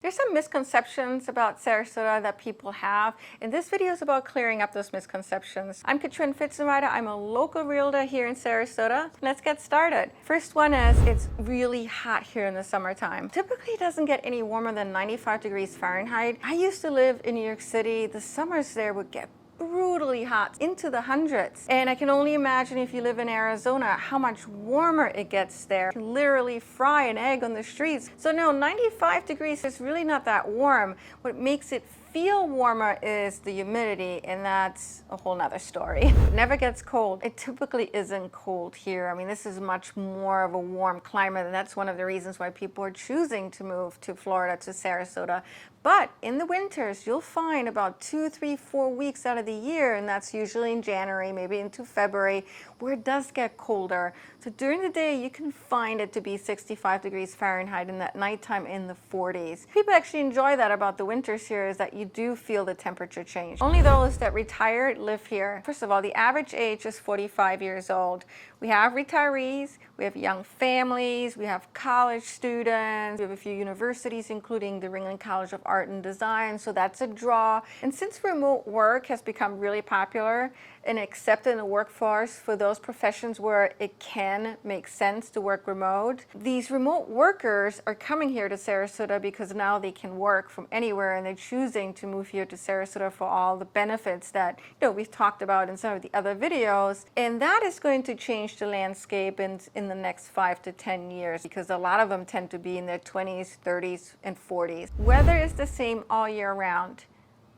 There's some misconceptions about Sarasota that people have, and this video is about clearing up those misconceptions. I'm Katrin.pfitzenreiter. I'm a local realtor here in Sarasota. Let's get started. First one is it's really hot here in the summertime. Typically it doesn't get any warmer than 95 degrees Fahrenheit. I used to live in New York City. The summers there would get brutally hot, into the hundreds. And I can only imagine if you live in Arizona, how much warmer it gets there. You can literally fry an egg on the streets. So no, 95 degrees is really not that warm. What makes it feel warmer is the humidity, and that's a whole nother story. It never gets cold. It typically isn't cold here. I mean, this is much more of a warm climate, and that's one of the reasons why people are choosing to move to Florida, to Sarasota. But in the winters, you'll find about 2, 3, 4 weeks out of the year, and that's usually in January, maybe into February, where it does get colder. So during the day, you can find it to be 65 degrees Fahrenheit, and at nighttime in the 40s. People actually enjoy that about the winters here, is that you do feel the temperature change. Only those that retired live here. First of all, the average age is 45 years old. We have retirees, we have young families, we have college students, we have a few universities, including the Ringling College of Art and Design, so that's a draw. And since remote work has become really popular and accepted in the workforce for those professions where it can make sense to work remote, these remote workers are coming here to Sarasota because now they can work from anywhere, and they're choosing to move here to Sarasota for all the benefits that we've talked about in some of the other videos. And that is going to change the landscape in the next 5 to 10 years, because a lot of them tend to be in their 20s, 30s, and 40s. Weather is the same all year round.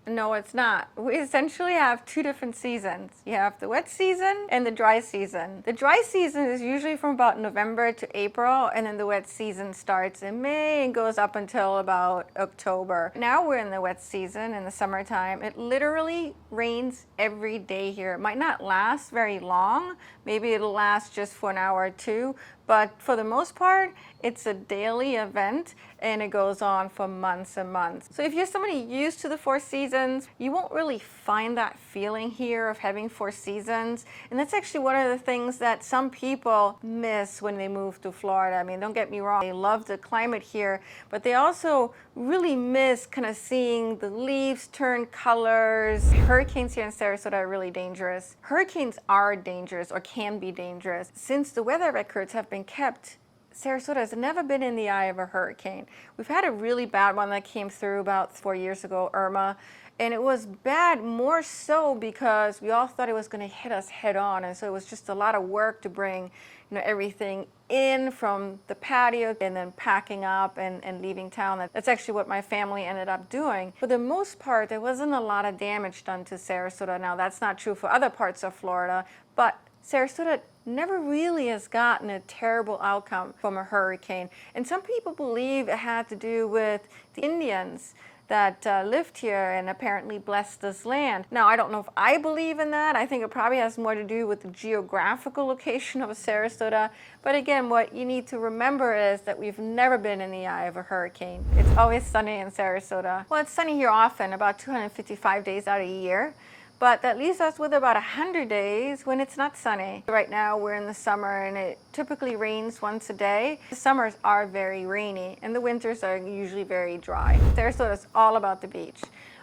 No, it's not. We essentially have two different seasons. You have the wet season and the dry season. The dry season is usually from about November to April, and then the wet season starts in May and goes up until about October. Now we're in the wet season in the summertime. It literally rains every day here. It might not last very long. Maybe it'll last just for an hour or two, but for the most part, it's a daily event, and it goes on for months and months. So if you're somebody used to the 4 seasons, you won't really find that feeling here of having 4 seasons. And that's actually one of the things that some people miss when they move to Florida. I mean, don't get me wrong, they love the climate here, but they also really miss kind of seeing the leaves turn colors. Hurricanes here in Sarasota are really dangerous. Hurricanes are dangerous, or can be dangerous. Since the weather records have been kept, Sarasota has never been in the eye of a hurricane. We've had a really bad one that came through about 4 years ago, Irma, and it was bad more so because we all thought it was going to hit us head on, and so it was just a lot of work to bring everything in from the patio and then packing up and leaving town. That's actually what my family ended up doing. For the most part, there wasn't a lot of damage done to Sarasota. Now, that's not true for other parts of Florida, but Sarasota never really has gotten a terrible outcome from a hurricane. And some people believe it had to do with the Indians that lived here and apparently blessed this land. Now, I don't know if I believe in that. I think it probably has more to do with the geographical location of Sarasota. But again, what you need to remember is that we've never been in the eye of a hurricane. It's always sunny in Sarasota. Well, it's sunny here often, about 255 days out of the year. But that leaves us with about 100 days when it's not sunny. Right now we're in the summer, and it typically rains once a day. The summers are very rainy, and the winters are usually very dry. Sarasota is all about the beach.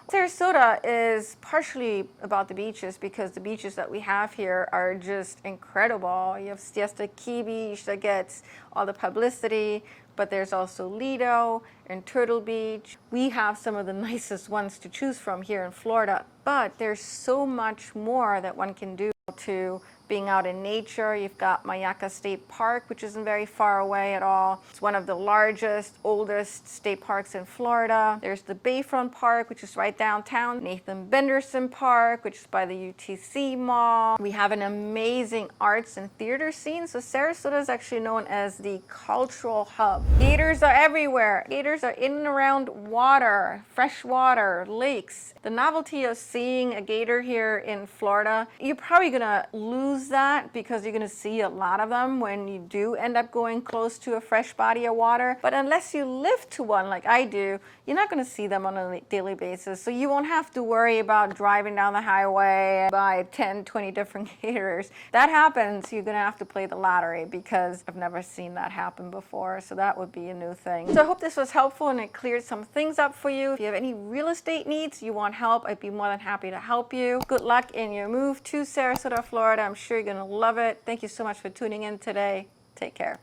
Sarasota is partially about the beaches because the beaches that we have here are just incredible. You have Siesta Key Beach that gets all the publicity, but there's also Lido and Turtle Beach. We have some of the nicest ones to choose from here in Florida, but there's so much more that one can do to being out in nature. You've got Mayaca State Park, which isn't very far away at all. It's one of the largest, oldest state parks in Florida. There's the Bayfront Park, which is right downtown. Nathan Benderson Park, which is by the UTC Mall. We have an amazing arts and theater scene. So Sarasota is actually known as the cultural hub. Gators are everywhere. Gators are in and around water, fresh water, lakes. The novelty of seeing a gator here in Florida, you're probably gonna lose use that because you're going to see a lot of them when you do end up going close to a fresh body of water. But unless you live to one like I do, you're not going to see them on a daily basis. So you won't have to worry about driving down the highway by 10, 20 different gators. That happens, you're going to have to play the lottery, because I've never seen that happen before. So that would be a new thing. So I hope this was helpful and it cleared some things up for you. If you have any real estate needs, you want help, I'd be more than happy to help you. Good luck in your move to Sarasota, Florida. I'm sure you're going to love it. Thank you so much for tuning in today. Take care.